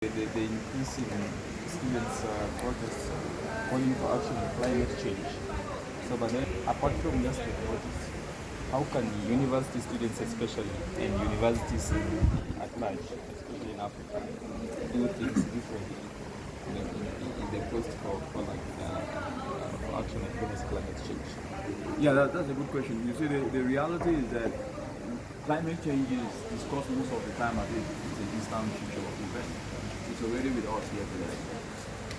The increasing students' protests calling for action on climate change. So, but then apart from just the protests, how can university students, especially, and universities at large, especially in Africa, do things differently in the quest for action against climate change? Yeah, that's a good question. You see, the reality is that climate change is discussed most of the time as if it's a distant future event. It's already with us here today.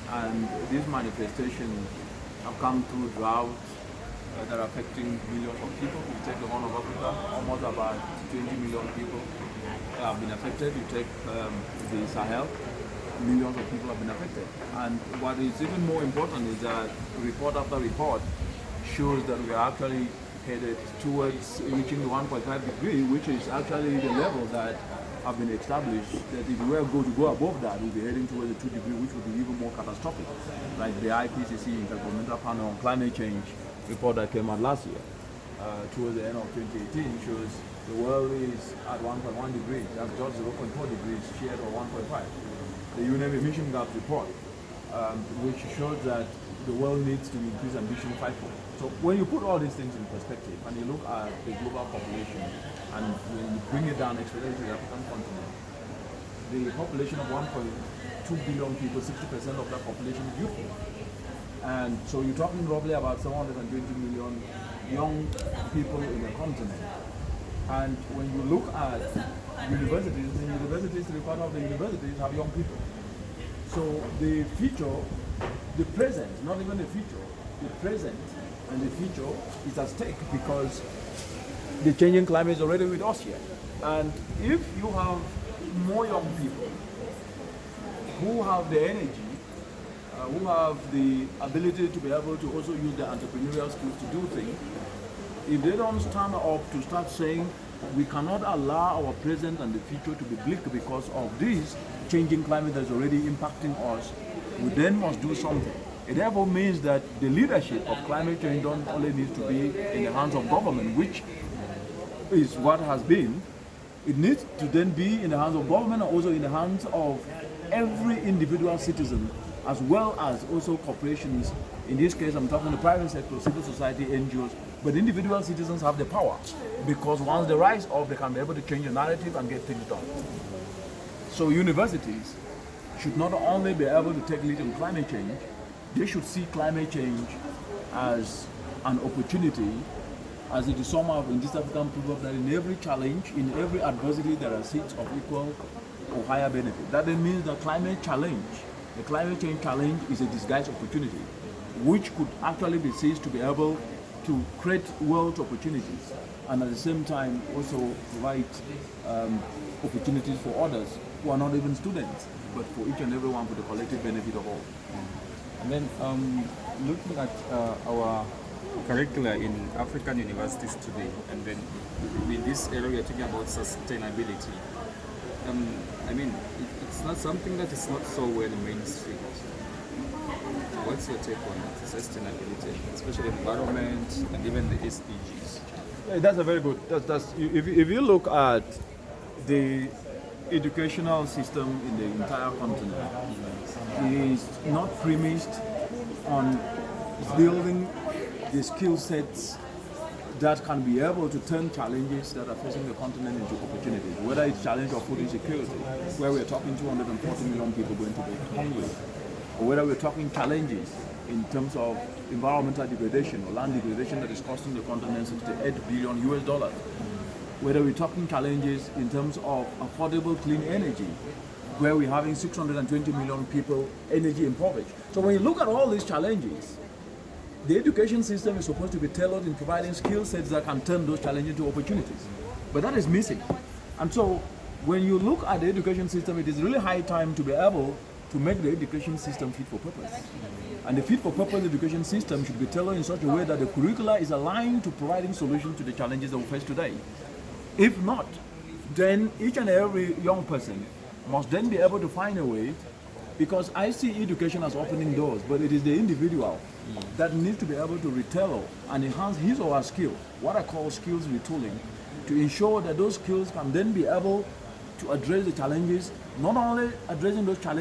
And these manifestations have come through drought that are affecting millions of people. You take the Horn of Africa, almost about 20 million people have been affected. You take the Sahel, millions of people have been affected. And what is even more important is that report after report shows that we are actually headed towards reaching the 1.5 degree, which is actually the level that have been established, that if we were going to go above that, we'll be heading towards the 2 degree, which would be even more catastrophic. Like the IPCC, Intergovernmental Panel on Climate Change report that came out last year, towards the end of 2018, shows the world is at 1.1 degrees, that's just 0.4 degrees shared of 1.5. The UNM emission gap report, which shows that the world needs to increase ambition fivefold. So when you put all these things in perspective and you look at the global population and when you bring it down, especially to the African continent, the population of 1.2 billion people, 60% of that population is youthful. And so you're talking roughly about 720 million young people in the continent. And when you look at universities, three-quarters of the universities have young people. So the future, the present, not even the future, the present and the future is at stake because the changing climate is already with us here. And if you have more young people who have the energy, who have the ability to be able to also use their entrepreneurial skills to do things, if they don't stand up to start saying we cannot allow our present and the future to be bleak because of this changing climate that is already impacting us, we then must do something. It therefore means that the leadership of climate change don't only need to be in the hands of government, which is what has been. It needs to then be in the hands of government and also in the hands of every individual citizen, as well as also corporations. In this case, I'm talking the private sector, civil society, NGOs, but individual citizens have the power because once they rise up, they can be able to change the narrative and get things done. So universities should not only be able to take lead in climate change, they should see climate change as an opportunity, as it is somehow in this African proverb that in every challenge, in every adversity, there are seeds of equal or higher benefit. That then means the climate change challenge is a disguised opportunity, which could actually be seized to be able to create wealth opportunities and at the same time also provide opportunities for others who are not even students, but for each and every one for the collective benefit of all. And then looking at our curricula in African universities today, and then in this area we are talking about sustainability. It's not something that is not so well mainstreamed. What's your take on it? Sustainability, especially environment and even the SDGs? Yeah, that's a very good. If you look at the educational system in the entire continent, it is not premised on building the skill sets that can be able to turn challenges that are facing the continent into opportunities. Whether it's challenge of food insecurity, where we're talking 240 million people going to be hungry, or whether we're talking challenges in terms of environmental degradation or land degradation that is costing the continent 68 billion US dollars. Whether we're talking challenges in terms of affordable clean energy, where we're having 620 million people energy impoverished. So when you look at all these challenges, the education system is supposed to be tailored in providing skill sets that can turn those challenges into opportunities. But that is missing. And so when you look at the education system, it is really high time to be able to make the education system fit for purpose. And the fit for purpose education system should be tailored in such a way that the curricula is aligned to providing solutions to the challenges that we face today. If not, then each and every young person must then be able to find a way, because I see education as opening doors, but it is the individual that needs to be able to retail and enhance his or her skill, what I call skills retooling, to ensure that those skills can then be able to address the challenges, not only addressing those challenges,